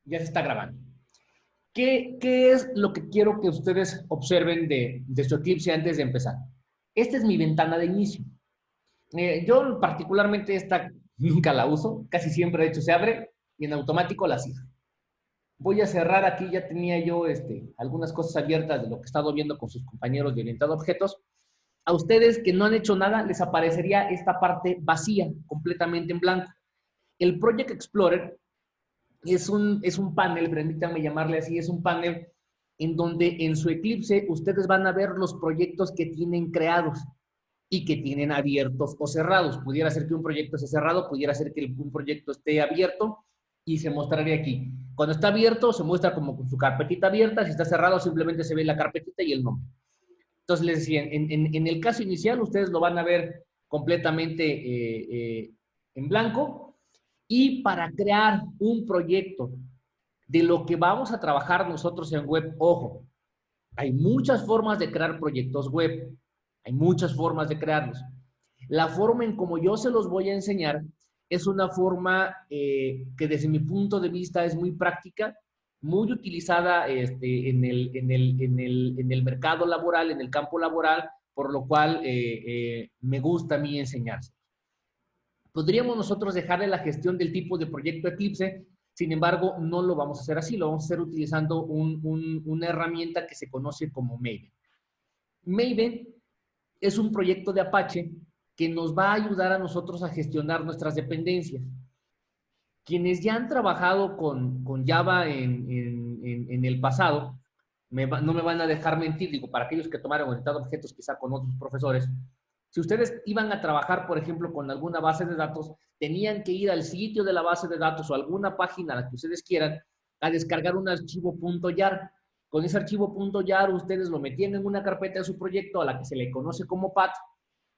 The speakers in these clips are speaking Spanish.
Ya se está grabando. ¿Qué es lo que quiero que ustedes observen de su Eclipse antes de empezar? Esta es mi ventana de inicio. Yo particularmente esta nunca la uso, casi siempre de hecho se abre y en automático la cierro. Voy a cerrar aquí, ya tenía yo algunas cosas abiertas de lo que he estado viendo con sus compañeros de orientado a objetos. A ustedes que no han hecho nada, les aparecería esta parte vacía, completamente en blanco. El Project Explorer es un panel, permítanme llamarle así, es un panel en donde en su Eclipse ustedes van a ver los proyectos que tienen creados y que tienen abiertos o cerrados. Pudiera ser que un proyecto esté cerrado, pudiera ser que un proyecto esté abierto y se mostraría aquí. Cuando está abierto, se muestra como con su carpetita abierta. Si está cerrado, simplemente se ve la carpetita y el nombre. Entonces, les decía, en el caso inicial, ustedes lo van a ver completamente en blanco. Y para crear un proyecto de lo que vamos a trabajar nosotros en web, ojo, hay muchas formas de crear proyectos web, hay muchas formas de crearlos. La forma en como yo se los voy a enseñar es una forma que desde mi punto de vista es muy práctica, muy utilizada en el mercado laboral, en el campo laboral, por lo cual me gusta a mí enseñarse. Podríamos nosotros dejarle la gestión del tipo de proyecto Eclipse, sin embargo, no lo vamos a hacer así, lo vamos a hacer utilizando una herramienta que se conoce como Maven. Maven es un proyecto de Apache que nos va a ayudar a nosotros a gestionar nuestras dependencias. Quienes ya han trabajado con Java en el pasado, no me van a dejar mentir, digo, para aquellos que tomaron orientado a objetos quizá con otros profesores, si ustedes iban a trabajar, por ejemplo, con alguna base de datos, tenían que ir al sitio de la base de datos o alguna página a la que ustedes quieran a descargar un archivo .jar. Con ese archivo .jar ustedes lo metían en una carpeta de su proyecto a la que se le conoce como PAT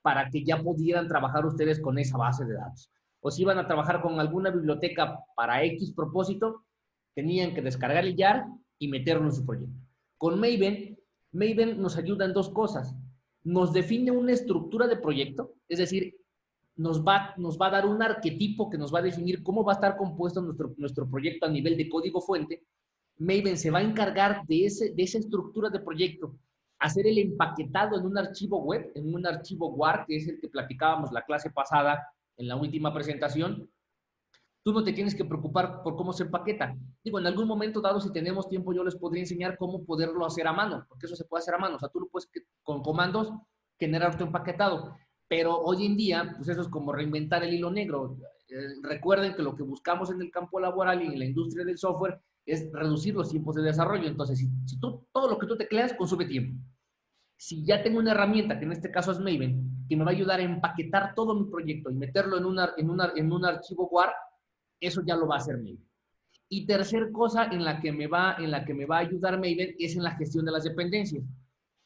para que ya pudieran trabajar ustedes con esa base de datos. O si iban a trabajar con alguna biblioteca para X propósito, tenían que descargar el jar y meterlo en su proyecto. Con Maven, Maven nos ayuda en dos cosas. Nos define una estructura de proyecto, es decir, nos va a dar un arquetipo que nos va a definir cómo va a estar compuesto nuestro proyecto a nivel de código fuente. Maven se va a encargar de esa estructura de proyecto, hacer el empaquetado en un archivo web, en un archivo WAR, que es el que platicábamos la clase pasada en la última presentación. Tú no te tienes que preocupar por cómo se empaqueta. Digo, en algún momento dado, si tenemos tiempo, yo les podría enseñar cómo poderlo hacer a mano, porque eso se puede hacer a mano. O sea, tú lo puedes con comandos generar tu empaquetado. Pero hoy en día, pues eso es como reinventar el hilo negro. Recuerden que lo que buscamos en el campo laboral y en la industria del software es reducir los tiempos de desarrollo. Entonces, si tú, todo lo que tú tecleas consume tiempo. Si ya tengo una herramienta, que en este caso es Maven, que me va a ayudar a empaquetar todo mi proyecto y meterlo en un archivo WAR, eso ya lo va a hacer Maven. Y tercer cosa en la que me va a ayudar Maven es en la gestión de las dependencias.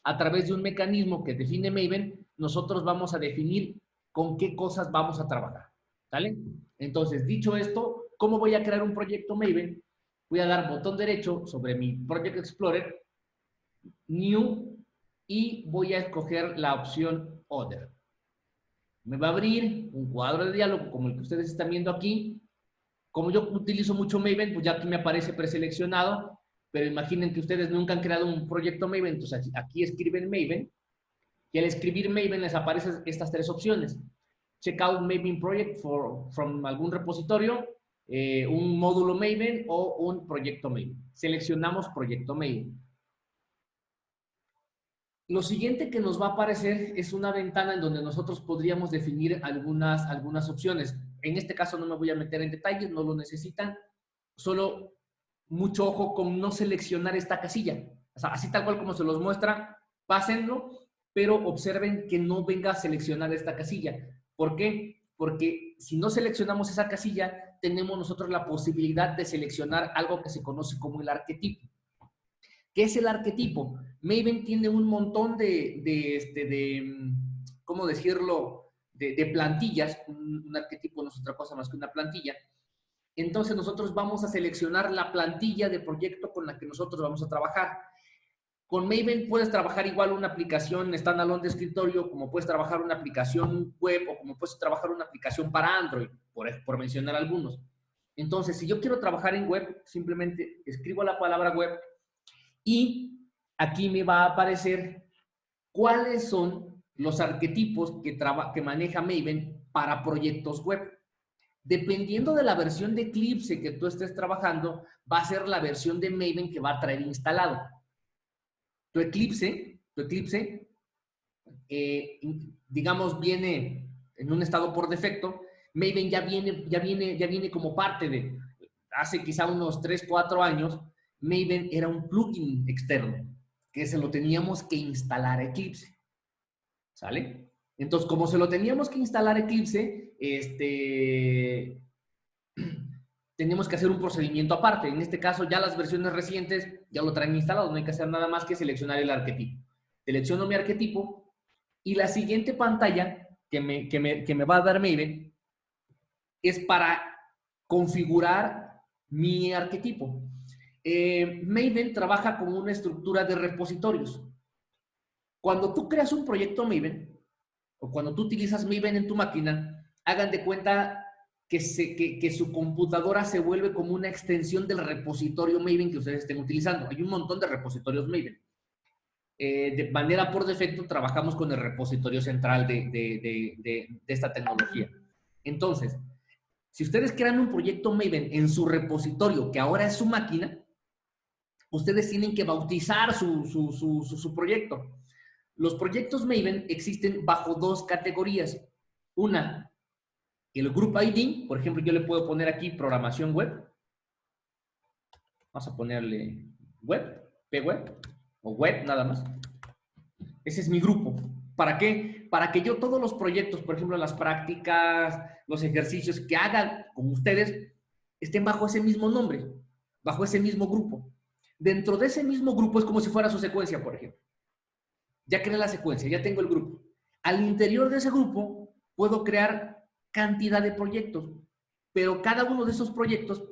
A través de un mecanismo que define Maven, nosotros vamos a definir con qué cosas vamos a trabajar. ¿Sale? Entonces, dicho esto, ¿cómo voy a crear un proyecto Maven? Voy a dar botón derecho sobre mi Project Explorer, New, y voy a escoger la opción Other. Me va a abrir un cuadro de diálogo como el que ustedes están viendo aquí. Como yo utilizo mucho Maven, pues ya aquí me aparece preseleccionado, pero imaginen que ustedes nunca han creado un proyecto Maven, entonces aquí escriben Maven, y al escribir Maven les aparecen estas tres opciones. Check out Maven Project from algún repositorio, un módulo Maven o un proyecto Maven. Seleccionamos proyecto Maven. Lo siguiente que nos va a aparecer es una ventana en donde nosotros podríamos definir algunas opciones. En este caso no me voy a meter en detalles, no lo necesitan. Solo mucho ojo con no seleccionar esta casilla. O sea, así tal cual como se los muestra, pásenlo, pero observen que no venga a seleccionar esta casilla. ¿Por qué? Porque si no seleccionamos esa casilla, tenemos nosotros la posibilidad de seleccionar algo que se conoce como el arquetipo. ¿Qué es el arquetipo? Maven tiene un montón ¿cómo decirlo? De plantillas. Un arquetipo no es otra cosa más que una plantilla. Entonces nosotros vamos a seleccionar la plantilla de proyecto con la que nosotros vamos a trabajar. Con Maven puedes trabajar igual una aplicación standalone de escritorio, como puedes trabajar una aplicación web o como puedes trabajar una aplicación para Android, por mencionar algunos. Entonces, si yo quiero trabajar en web, simplemente escribo la palabra web y aquí me va a aparecer cuáles son los arquetipos que maneja Maven para proyectos web. Dependiendo de la versión de Eclipse que tú estés trabajando, va a ser la versión de Maven que va a traer instalado. Tu Eclipse digamos, viene en un estado por defecto. Maven ya viene como parte de, hace quizá unos 3, 4 años, Maven era un plugin externo que se lo teníamos que instalar a Eclipse. ¿Sale? Entonces, como se lo teníamos que instalar a Eclipse, teníamos que hacer un procedimiento aparte. En este caso, ya las versiones recientes ya lo traen instalado. No hay que hacer nada más que seleccionar el arquetipo. Selecciono mi arquetipo y la siguiente pantalla que me va a dar Maven es para configurar mi arquetipo. Maven trabaja con una estructura de repositorios. Cuando tú creas un proyecto Maven, o cuando tú utilizas Maven en tu máquina, hagan de cuenta que su computadora se vuelve como una extensión del repositorio Maven que ustedes estén utilizando. Hay un montón de repositorios Maven. De manera por defecto, trabajamos con el repositorio central de esta tecnología. Entonces, si ustedes crean un proyecto Maven en su repositorio, que ahora es su máquina, ustedes tienen que bautizar su proyecto. Los proyectos Maven existen bajo dos categorías. Una, el Group ID. Por ejemplo, yo le puedo poner aquí programación web. Vamos a ponerle web, pweb, o web nada más. Ese es mi grupo. ¿Para qué? Para que yo todos los proyectos, por ejemplo, las prácticas, los ejercicios que hagan con ustedes, estén bajo ese mismo nombre, bajo ese mismo grupo. Dentro de ese mismo grupo es como si fuera su secuencia, por ejemplo. Ya creé la secuencia, ya tengo el grupo. Al interior de ese grupo puedo crear cantidad de proyectos, pero cada uno de esos proyectos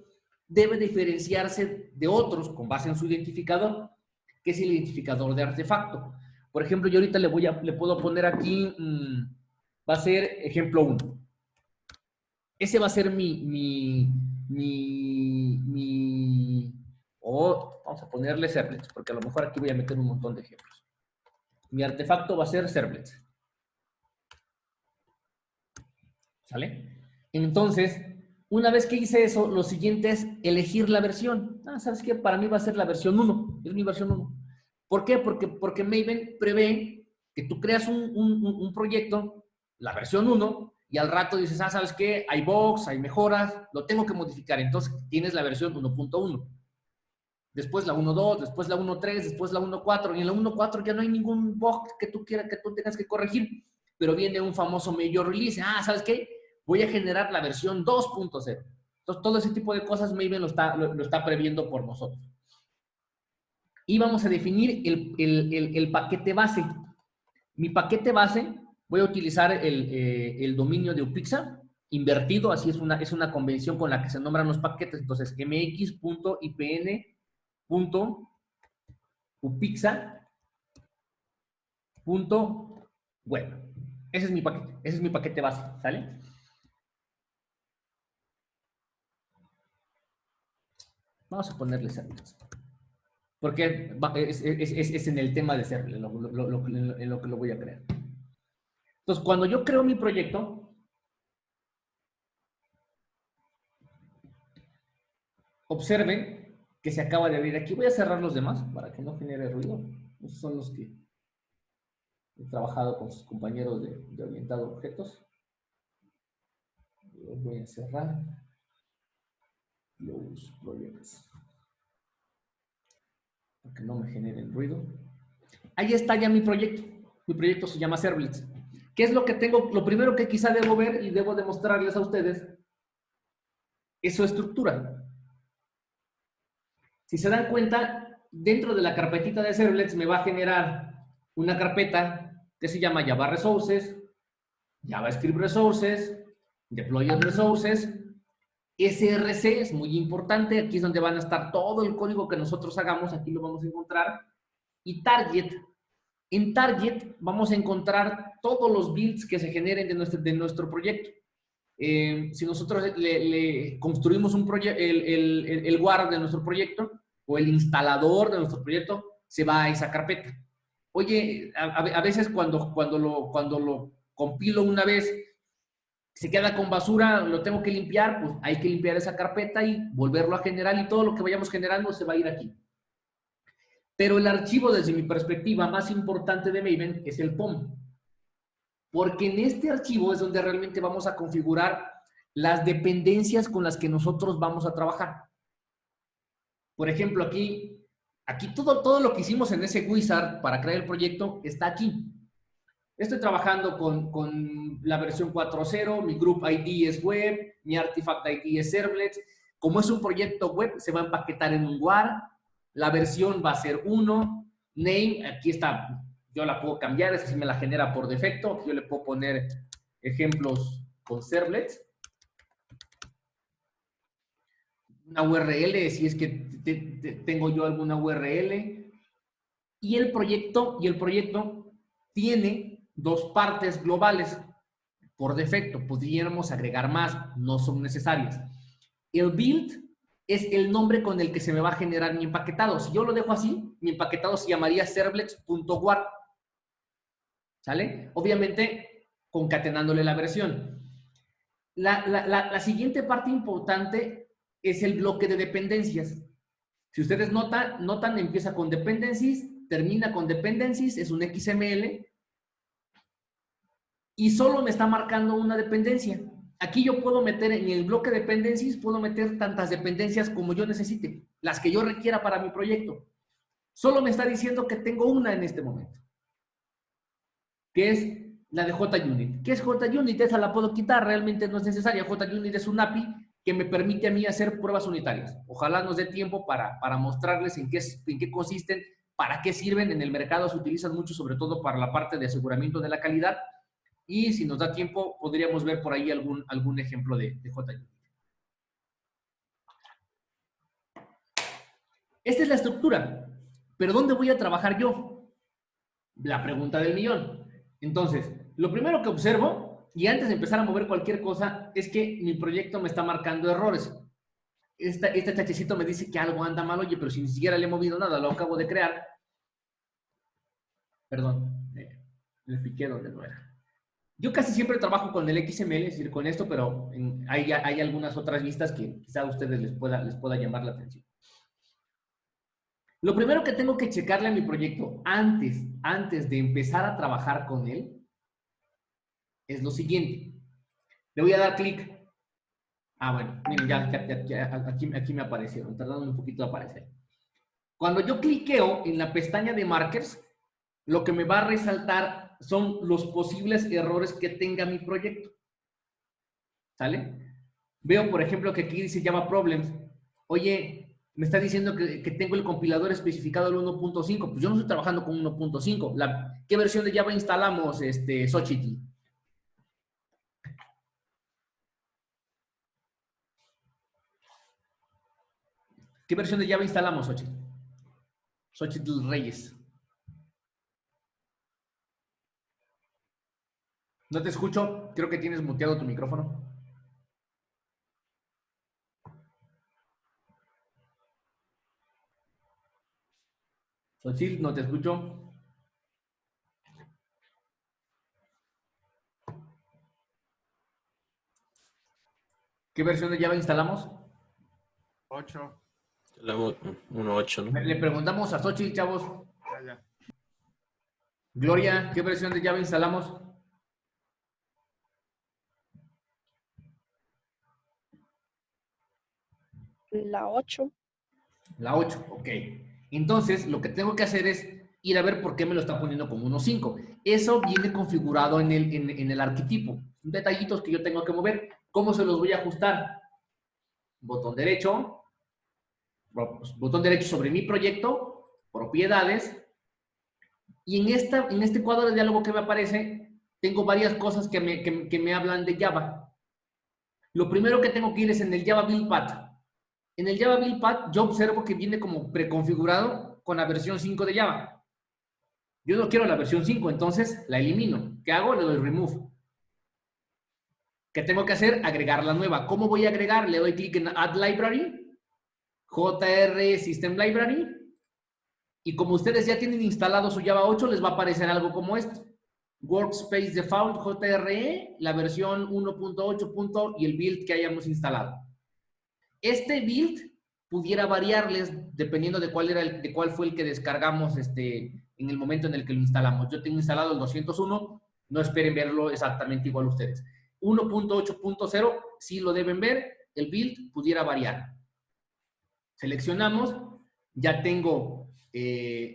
debe diferenciarse de otros con base en su identificador, que es el identificador de artefacto. Por ejemplo, yo ahorita le puedo poner aquí, va a ser ejemplo 1. Ese va a ser vamos a ponerle servlets, porque a lo mejor aquí voy a meter un montón de ejemplos. Mi artefacto va a ser servlets. ¿Sale? Entonces, una vez que hice eso, lo siguiente es elegir la versión. ¿Sabes qué? Para mí va a ser la versión 1. Es mi versión 1. ¿Por qué? Porque Maven prevé que tú creas un proyecto, la versión 1, y al rato dices, ¿sabes qué? Hay bugs, hay mejoras, lo tengo que modificar. Entonces, tienes la versión 1.1. Después la 1.2, después la 1.3, después la 1.4. Y en la 1.4 ya no hay ningún bug que tú quieras, que tú tengas que corregir. Pero viene un famoso major release. ¿Sabes qué? Voy a generar la versión 2.0. Entonces, todo ese tipo de cosas Maven lo está previendo por nosotros. Y vamos a definir el paquete base. Mi paquete base, voy a utilizar el dominio de Upixa, invertido, así es una convención con la que se nombran los paquetes. Entonces, mx.ipn.upixa.web. Ese es mi paquete base, ¿sale? Vamos a ponerle servlets. Porque es en el tema de servlets, en lo que lo voy a crear. Entonces, cuando yo creo mi proyecto, observen que se acaba de abrir aquí. Voy a cerrar los demás para que no genere ruido. Esos son los que he trabajado con sus compañeros de orientado a objetos. Los voy a cerrar. Los proyectos. Para que no me generen ruido. Ahí está ya mi proyecto. Mi proyecto se llama Servlets. ¿Qué es lo que tengo? Lo primero que quizá debo ver y debo demostrarles a ustedes es su estructura. Si se dan cuenta, dentro de la carpetita de Servlets me va a generar una carpeta que se llama Java Resources, JavaScript Resources, Deployed Resources, SRC es muy importante, aquí es donde van a estar todo el código que nosotros hagamos, aquí lo vamos a encontrar, y Target. En Target vamos a encontrar todos los builds que se generen de nuestro proyecto. Si nosotros le construimos un el WAR de nuestro proyecto o el instalador de nuestro proyecto, se va a esa carpeta. Oye, a veces cuando lo compilo una vez, se queda con basura, lo tengo que limpiar, pues hay que limpiar esa carpeta y volverlo a generar y todo lo que vayamos generando se va a ir aquí. Pero el archivo, desde mi perspectiva, más importante de Maven es el POM. Porque en este archivo es donde realmente vamos a configurar las dependencias con las que nosotros vamos a trabajar. Por ejemplo, aquí todo lo que hicimos en ese wizard para crear el proyecto está aquí. Estoy trabajando con la versión 4.0, mi group ID es web, mi artifact ID es servlets. Como es un proyecto web, se va a empaquetar en un WAR. La versión va a ser 1. Name, aquí está, yo la puedo cambiar, esa sí me la genera por defecto. Yo le puedo poner ejemplos con servlets. Una URL, si es que tengo yo alguna URL. Y el proyecto tiene dos partes globales. Por defecto, podríamos agregar más, no son necesarias. El build es el nombre con el que se me va a generar mi empaquetado. Si yo lo dejo así, mi empaquetado se llamaría servlets.war. ¿Sale? Obviamente, concatenándole la versión. La siguiente parte importante es el bloque de dependencias. Si ustedes notan, empieza con dependencies, termina con dependencies, es un XML, y solo me está marcando una dependencia. Aquí yo puedo meter en el bloque de dependencies, puedo meter tantas dependencias como yo necesite, las que yo requiera para mi proyecto. Solo me está diciendo que tengo una en este momento, que es la de JUnit. ¿Qué es JUnit? Esa la puedo quitar, realmente no es necesaria. JUnit es un API que me permite a mí hacer pruebas unitarias. Ojalá nos dé tiempo para mostrarles en qué consisten, para qué sirven. En el mercado se utilizan mucho, sobre todo para la parte de aseguramiento de la calidad. Y si nos da tiempo, podríamos ver por ahí algún ejemplo de JUnit. Esta es la estructura. ¿Pero dónde voy a trabajar yo? La pregunta del millón. Entonces, lo primero que observo, y antes de empezar a mover cualquier cosa, es que mi proyecto me está marcando errores. Este tachecito me dice que algo anda mal, oye, pero si ni siquiera le he movido nada, lo acabo de crear. Perdón, me piqué donde no era. Yo casi siempre trabajo con el XML, es decir, con esto, pero hay algunas otras vistas que quizá a ustedes les pueda llamar la atención. Lo primero que tengo que checarle a mi proyecto antes de empezar a trabajar con él es lo siguiente. Le voy a dar clic. Ah, bueno, miren, ya aquí me aparecieron, tardaron un poquito de aparecer. Cuando yo cliqueo en la pestaña de markers, lo que me va a resaltar son los posibles errores que tenga mi proyecto. ¿Sale? Veo, por ejemplo, que aquí dice Java Problems. Oye, me está diciendo que tengo el compilador especificado el 1.5. Pues yo no estoy trabajando con 1.5. ¿Qué versión de Java instalamos, Xochitl? ¿Qué versión de Java instalamos, Xochitl? Xochitl Reyes. No te escucho. Creo que tienes muteado tu micrófono. Xochitl, no te escucho. ¿Qué versión de Java instalamos? 8. 1.8, ¿no? Le preguntamos a Xochitl, chavos. Ya. Gloria, ¿qué versión de Java instalamos? La 8. La 8, ok. Entonces, lo que tengo que hacer es ir a ver por qué me lo está poniendo como 1.5. Eso viene configurado en el arquetipo. Detallitos que yo tengo que mover. ¿Cómo se los voy a ajustar? Botón derecho sobre mi proyecto, propiedades. Y en este cuadro de diálogo que me aparece, tengo varias cosas que me hablan de Java. Lo primero que tengo que ir es en el Java Build Path. En el Java Build Path yo observo que viene como preconfigurado con la versión 5 de Java. Yo no quiero la versión 5, entonces la elimino. ¿Qué hago? Le doy remove. ¿Qué tengo que hacer? Agregar la nueva. ¿Cómo voy a agregar? Le doy clic en Add Library, JR System Library, y como ustedes ya tienen instalado su Java 8, les va a aparecer algo como esto. Workspace Default JRE, la versión 1.8. Y el build que hayamos instalado. Este build pudiera variarles dependiendo de cuál fue el que descargamos en el momento en el que lo instalamos. Yo tengo instalado el 201, no esperen verlo exactamente igual ustedes. 1.8.0 sí lo deben ver, el build pudiera variar. Seleccionamos, ya tengo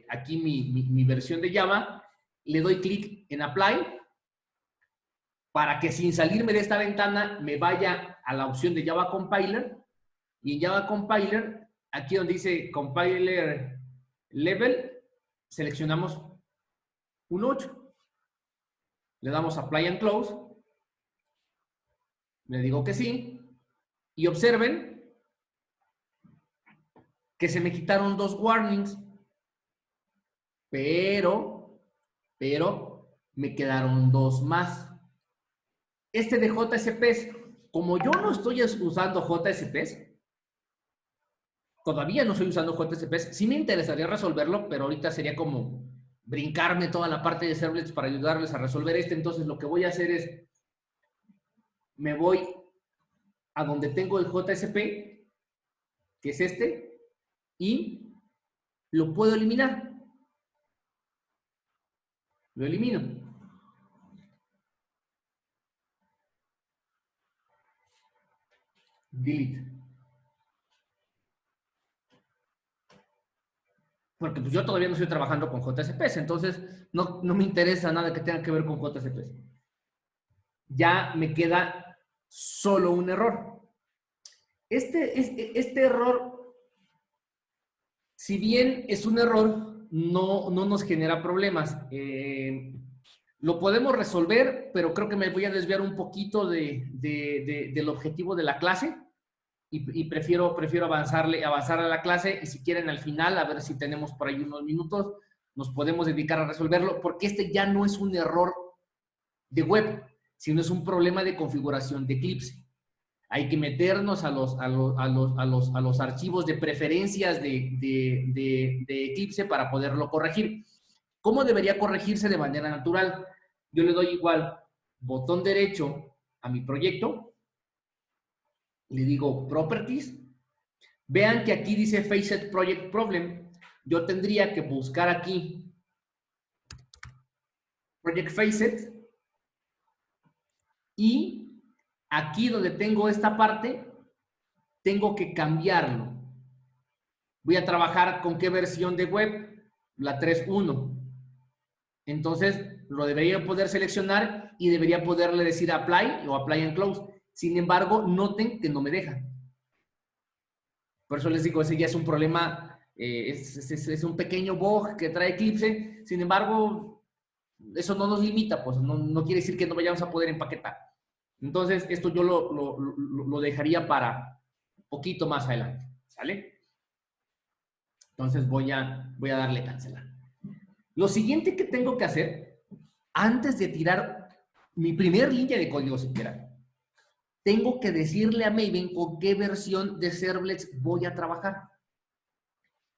aquí mi versión de Java, le doy clic en Apply para que sin salirme de esta ventana me vaya a la opción de Java Compiler, y en Java Compiler, aquí donde dice Compiler Level, seleccionamos 1.8. Le damos Apply and Close, le digo que sí, y observen que se me quitaron 2 warnings, pero me quedaron 2 más. Este de JSPs, como yo no estoy usando JSPs, todavía no estoy usando JSPs, sí me interesaría resolverlo, pero ahorita sería como brincarme toda la parte de servlets para ayudarles a resolver entonces lo que voy a hacer es, me voy a donde tengo el JSP, que es este, y lo puedo eliminar. Lo elimino. Delete. Porque pues yo todavía no estoy trabajando con JSPs, entonces no me interesa nada que tenga que ver con JSPs. Ya me queda solo un error. Este error, si bien es un error, no nos genera problemas. Lo podemos resolver, pero creo que me voy a desviar un poquito del objetivo de la clase y prefiero avanzar a la clase, y si quieren al final, a ver si tenemos por ahí unos minutos, nos podemos dedicar a resolverlo, porque este ya no es un error de web, sino es un problema de configuración de Eclipse. Hay que meternos a los archivos de preferencias de Eclipse para poderlo corregir. ¿Cómo debería corregirse de manera natural? Yo le doy igual botón derecho a mi proyecto, le digo Properties. Vean que aquí dice Facet Project Problem. Yo tendría que buscar aquí Project Facet, y aquí donde tengo esta parte, tengo que cambiarlo. Voy a trabajar con qué versión de web, la 3.1. Entonces, lo debería poder seleccionar y debería poderle decir Apply o Apply and Close. Sin embargo, noten que no me deja. Por eso les digo, ese ya es un problema, es un pequeño bug que trae Eclipse. Sin embargo, eso no nos limita, pues no quiere decir que no vayamos a poder empaquetar. Entonces, esto yo lo dejaría para un poquito más adelante, ¿sale? Entonces voy a darle cancelar. Lo siguiente que tengo que hacer, antes de tirar mi primer línea de código siquiera, tengo que decirle a Maven con qué versión de servlets voy a trabajar.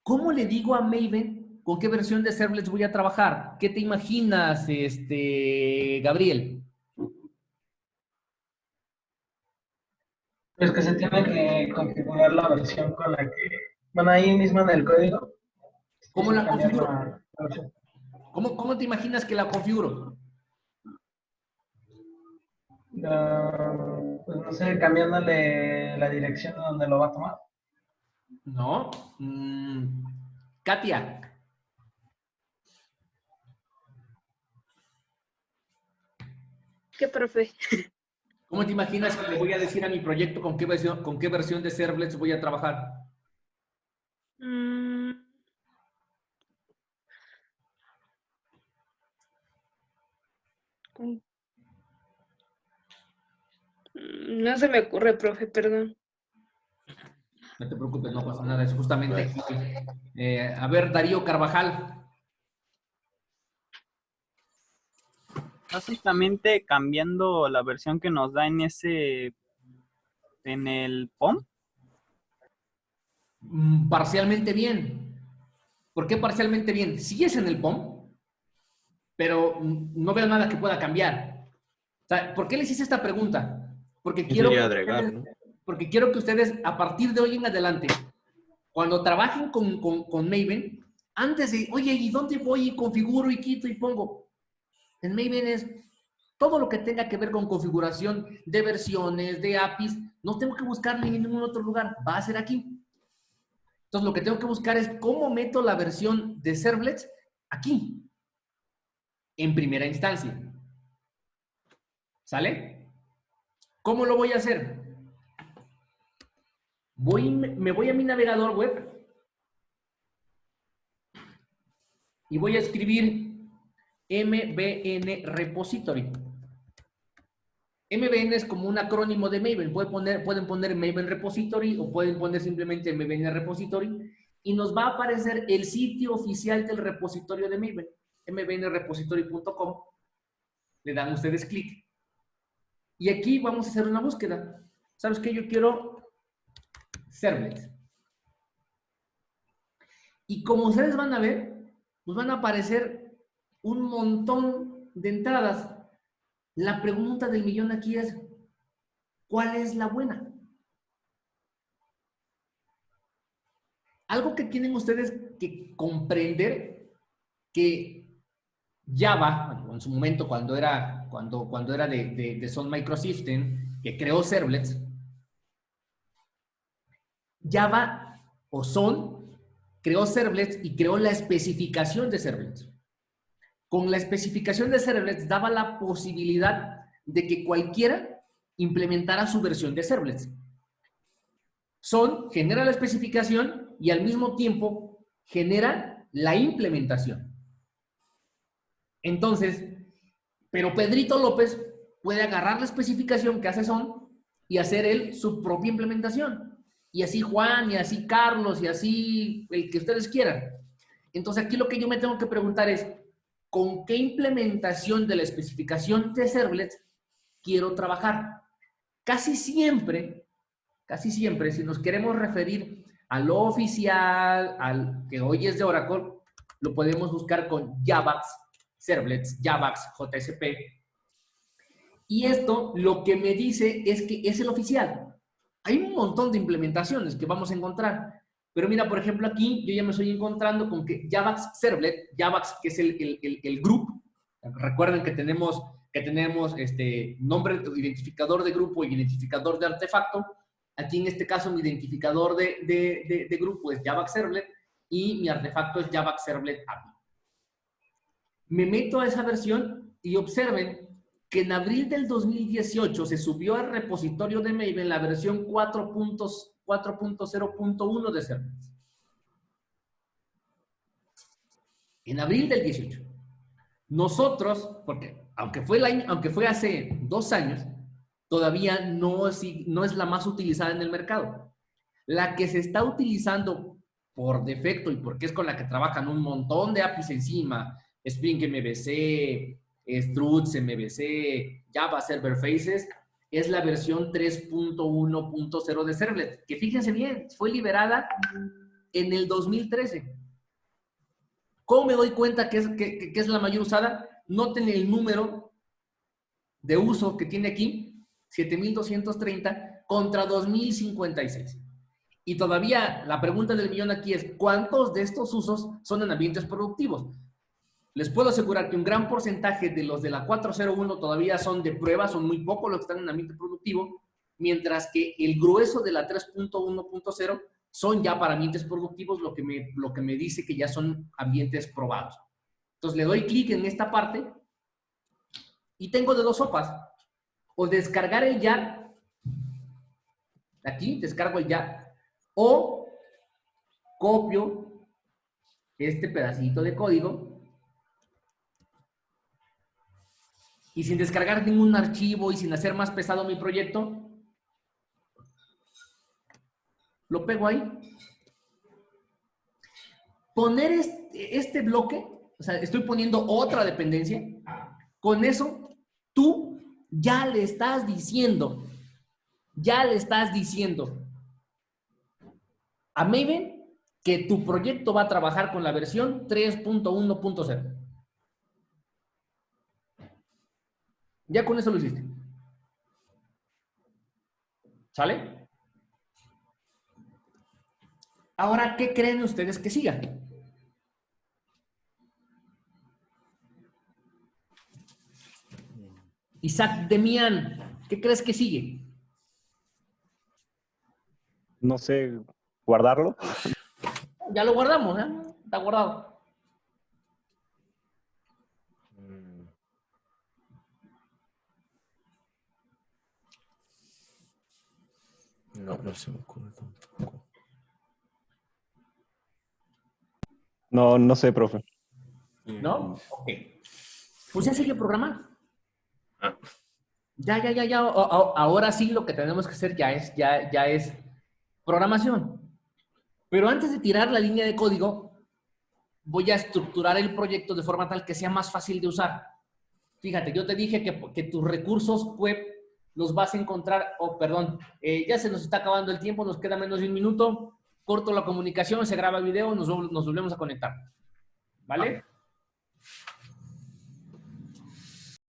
¿Cómo le digo a Maven con qué versión de servlets voy a trabajar? ¿Qué te imaginas, Gabriel? Pues que se tiene que configurar la versión con la que... Bueno, ahí mismo en el código. ¿Cómo la configuro? La versión. ¿Cómo te imaginas que la configuro? Pues no sé, cambiándole la dirección de donde lo va a tomar. No. Katia. ¿Qué, profe? ¿Cómo te imaginas que le voy a decir a mi proyecto con qué versión de servlets voy a trabajar? No se me ocurre, profe, perdón. No te preocupes, no pasa nada, es justamente aquí. A ver, Darío Carvajal. básicamente cambiando la versión que nos da en el POM. Parcialmente bien. ¿Por qué parcialmente bien? Sí es en el POM, pero no veo nada que pueda cambiar. O sea, ¿por qué les hice esta pregunta? Porque Yo quiero, diría agregar, ¿no? porque quiero que ustedes, a partir de hoy en adelante, cuando trabajen con Maven, antes de, oye, ¿y dónde voy y configuro y quito y pongo? En Maven es todo lo que tenga que ver con configuración de versiones, de APIs, no tengo que buscarle en ningún otro lugar, va a ser aquí. Entonces, lo que tengo que buscar es cómo meto la versión de servlets aquí, en primera instancia. ¿Sale? ¿Cómo lo voy a hacer? Me voy a mi navegador web y voy a escribir MVN Repository. MVN es como un acrónimo de Maven. Pueden poner Maven Repository o pueden poner simplemente MVN Repository y nos va a aparecer el sitio oficial del repositorio de Maven, mvnrepository.com. Le dan ustedes clic. Y aquí vamos a hacer una búsqueda. ¿Sabes qué? Yo quiero servlets. Y como ustedes van a ver, nos van a aparecer un montón de entradas. La pregunta del millón aquí es, ¿cuál es la buena? Algo que tienen ustedes que comprender, que Java, en su momento cuando era de Sun Microsystem, que creó servlets, Java o Sun creó servlets y creó la especificación de servlets. Con la especificación de servlets daba la posibilidad de que cualquiera implementara su versión de servlets. Sun genera la especificación y al mismo tiempo genera la implementación. Entonces, pero Pedrito López puede agarrar la especificación que hace Sun y hacer él su propia implementación. Y así Juan, y así Carlos, y así el que ustedes quieran. Entonces aquí lo que yo me tengo que preguntar es, ¿con qué implementación de la especificación de servlets quiero trabajar? Casi siempre, si nos queremos referir a lo oficial, al que hoy es de Oracle, lo podemos buscar con Javax Servlets, Javax JSP. Y esto lo que me dice es que es el oficial. Hay un montón de implementaciones que vamos a encontrar. Pero mira, por ejemplo, aquí yo ya me estoy encontrando con que Javax Servlet, Javax, que es el grupo. Recuerden que tenemos nombre, identificador de grupo y identificador de artefacto. Aquí en este caso mi identificador de grupo es Javax Servlet y mi artefacto es Javax Servlet API. Me meto a esa versión y observen que en abril del 2018 se subió al repositorio de Maven la versión 4.0.1 de servlets. En abril del 18. Nosotros, porque aunque fue hace 2 años, todavía no es la más utilizada en el mercado. La que se está utilizando por defecto y porque es con la que trabajan un montón de APIs encima, Spring MVC, Struts MVC, Java Server Faces, es la versión 3.1.0 de Servlet, que fíjense bien, fue liberada en el 2013. ¿Cómo me doy cuenta que es la mayor usada? Noten el número de uso que tiene aquí, 7,230 contra 2,056. Y todavía la pregunta del millón aquí es, ¿cuántos de estos usos son en ambientes productivos? Les puedo asegurar que un gran porcentaje de los de la 4.0.1 todavía son de prueba, son muy pocos los que están en ambiente productivo, mientras que el grueso de la 3.1.0 son ya para ambientes productivos, lo que me dice que ya son ambientes probados. Entonces le doy clic en esta parte y tengo de dos sopas. O descargar el YAR, aquí descargo el YAR, o copio este pedacito de código y sin descargar ningún archivo y sin hacer más pesado mi proyecto, lo pego ahí. Poner este bloque, o sea, estoy poniendo otra dependencia, con eso ya le estás diciendo a Maven que tu proyecto va a trabajar con la versión 3.1.0. Ya con eso lo hiciste. ¿Sale? Ahora, ¿qué creen ustedes que siga? Isaac Demian, ¿qué crees que sigue? No sé, guardarlo. Ya lo guardamos, ¿eh? Está guardado. No, no se me ocurre tampoco. No sé, profe. ¿No? Ok. Pues ya sigue programar. Ah. Ya. Ahora sí lo que tenemos que hacer ya es programación. Pero antes de tirar la línea de código, voy a estructurar el proyecto de forma tal que sea más fácil de usar. Fíjate, yo te dije que tus recursos web los vas a encontrar, ya se nos está acabando el tiempo, nos queda menos de un minuto, corto la comunicación, se graba el video, nos volvemos a conectar. ¿Vale?